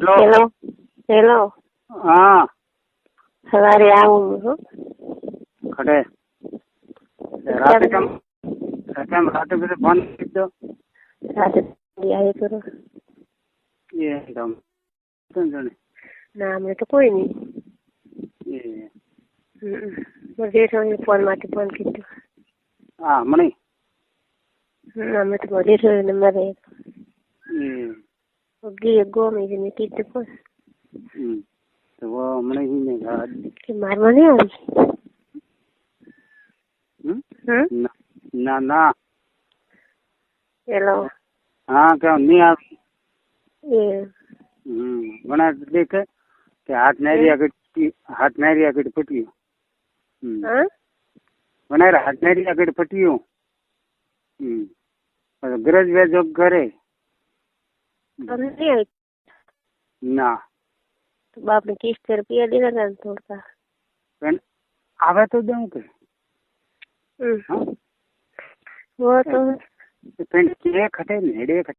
hello hello હા સવારે આવું હો ખડે રાતે કેમ રાતે બધે ફોન કરી દો રાતે આવી કરો એકદમ સમજણ ના અમે તો કોઈ નહીં જેઠો ફોન માટે ફોન કીધું હા મણી અમે તો જેઠો નંબર ગોમી ને કીધું પણ તો वो मणे ही ने કે મારવા નહીં આવી ના ના હેલો હા કે नहीं આવી એ बना देखे કે હાથ નારી આગળ પટ્યું હા બનાર હાથ નારી આગળ પટ્યું ગરજ વેજો ઘરે તમને નહીં આવી ના તો બાપને 30 રૂપિયા દેવાના ને થોડતા પણ આવે તો દઉં કે वो तो પણ કે ખટે નેડે